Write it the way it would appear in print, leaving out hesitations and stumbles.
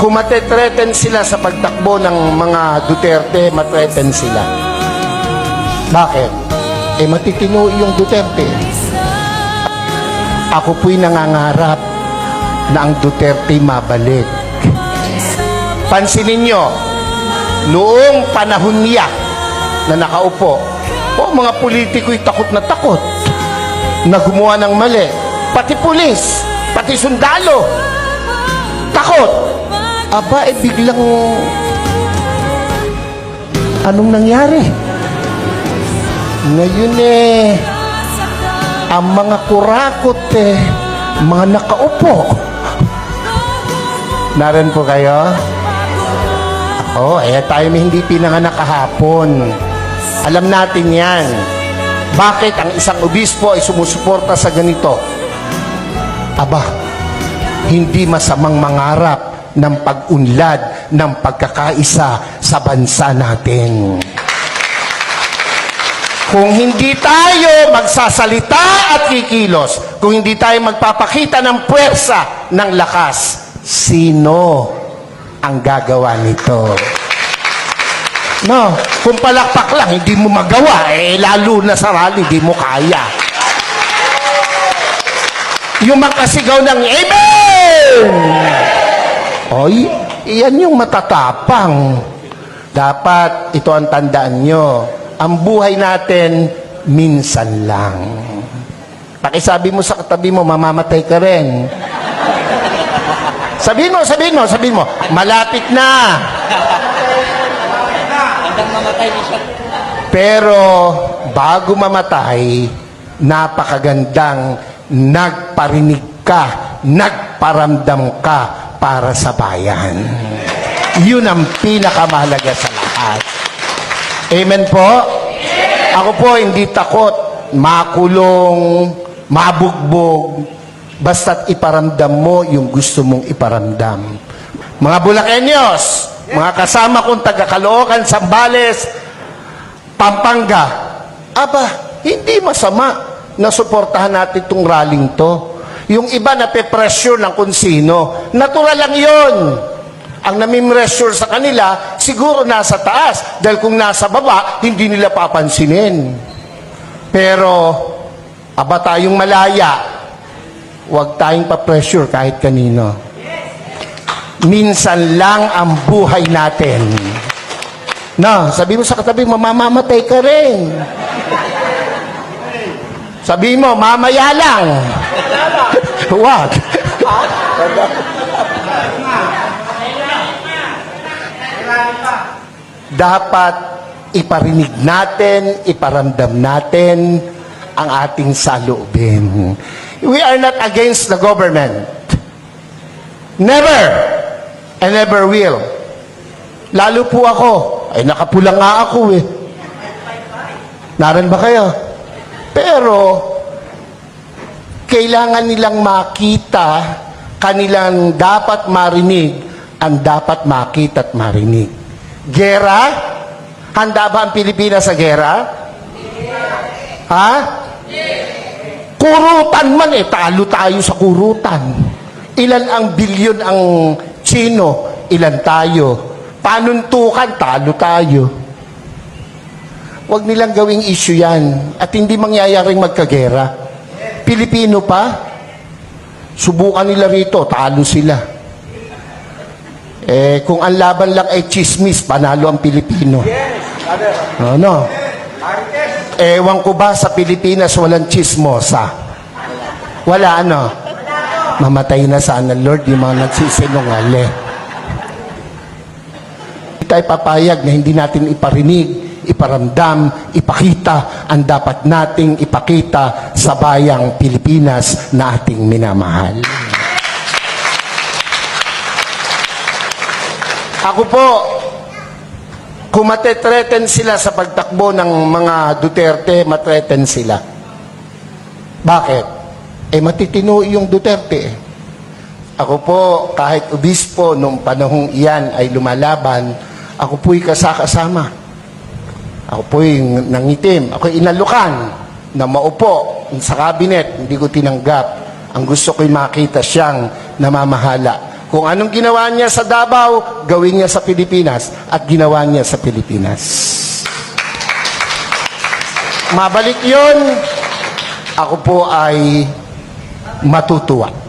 Kung matetreten sila sa pagtakbo ng mga Duterte, matreten sila. Bakit? Matitino yung Duterte. Ako po'y nangangarap na ang Duterte mabalik. Pansinin nyo, noong panahon niya na nakaupo, mga politiko'y takot na gumawa ng mali. Pati pulis, pati sundalo, takot. Aba, biglang anong nangyari? Ngayon ang mga kurakot mga nakaupo. Narin po kayo? Tayo may hindi pinanganak kahapon. Alam natin yan. Bakit ang isang obispo ay sumusuporta sa ganito? Aba, hindi masamang mangarap ng pag-unlad ng pagkakaisa sa bansa natin. Kung hindi tayo magsasalita at kikilos, kung hindi tayo magpapakita ng puwersa, ng lakas, sino ang gagawa nito? No, kung palakpak lang, hindi mo magawa, lalo na sa rally, hindi mo kaya. Yung makasigaw ng Amen! Oy, iyan yung matatapang. Dapat, ito ang tandaan nyo, ang buhay natin, minsan lang. Pakisabi mo sa katabi mo, mamamatay ka rin. Sabihin mo, malapit na. Pero, bago mamatay, napakagandang nagparinig ka, nagparamdam ka para sa bayan. Yun ang pinakamahalaga sa lahat. Amen po? Ako po hindi takot makulong, mabugbog, basta't iparamdam mo yung gusto mong iparamdam. Mga Bulakenyos, mga kasama kong taga-Caloocan, Zambales, Pampanga, aba, hindi masama na suportahan natin itong rallying to. Yung iba na pe-pressure ng kung sino, natural lang yun. Ang nami-pressure sa kanila, siguro nasa taas. Dahil kung nasa baba, hindi nila papansinin. Pero, aba tayong malaya, huwag tayong pa-pressure kahit kanino. Minsan lang ang buhay natin. No, sabi mo sa katabi, mamamatay ka rin. Sabi mo, mamaya lang. What? Dapat iparinig natin, iparamdam natin ang ating saloobin. We are not against the government. Never. And never will. Lalo po ako. Ay, nakapula nga ako Naran ba kayo? Pero, kailangan nilang makita, kanilang dapat marinig, ang dapat makita at marinig. Gera? Handa ba ang Pilipinas sa gera? Ha? Kurutan man talo tayo sa kurutan. Ilan ang bilyon ang Chino, ilan tayo. Panuntukan, talo tayo. Huwag nilang gawing issue yan. At hindi mangyayaring magkagera. Pilipino pa, subukan nila rito, talo sila. Kung ang laban lang ay chismis, panalo ang Pilipino. Ano? Ewan ko ba sa Pilipinas walang chismosa? Wala, ano? Mamatay na sana, Lord, yung mga nagsisinungaling. Hindi tayo papayag na hindi natin iparinig, iparamdam, ipakita ang dapat nating ipakita sa bayang Pilipinas na ating minamahal. Ako po, kung matetreten sila sa pagtakbo ng mga Duterte, matreten sila. Bakit? Matitino yung Duterte. Ako po, kahit obispo nung panahong iyan ay lumalaban, ako po'y kasama. Ako po'y nangitim. Ako'y inalukan na maupo sa kabinet. Hindi ko tinanggap. Ang gusto ko'y makita siyang namamahala. Kung anong ginawa niya sa Davao, gawin niya sa Pilipinas at ginawa niya sa Pilipinas. Mabalik yun, ako po ay matutuwa.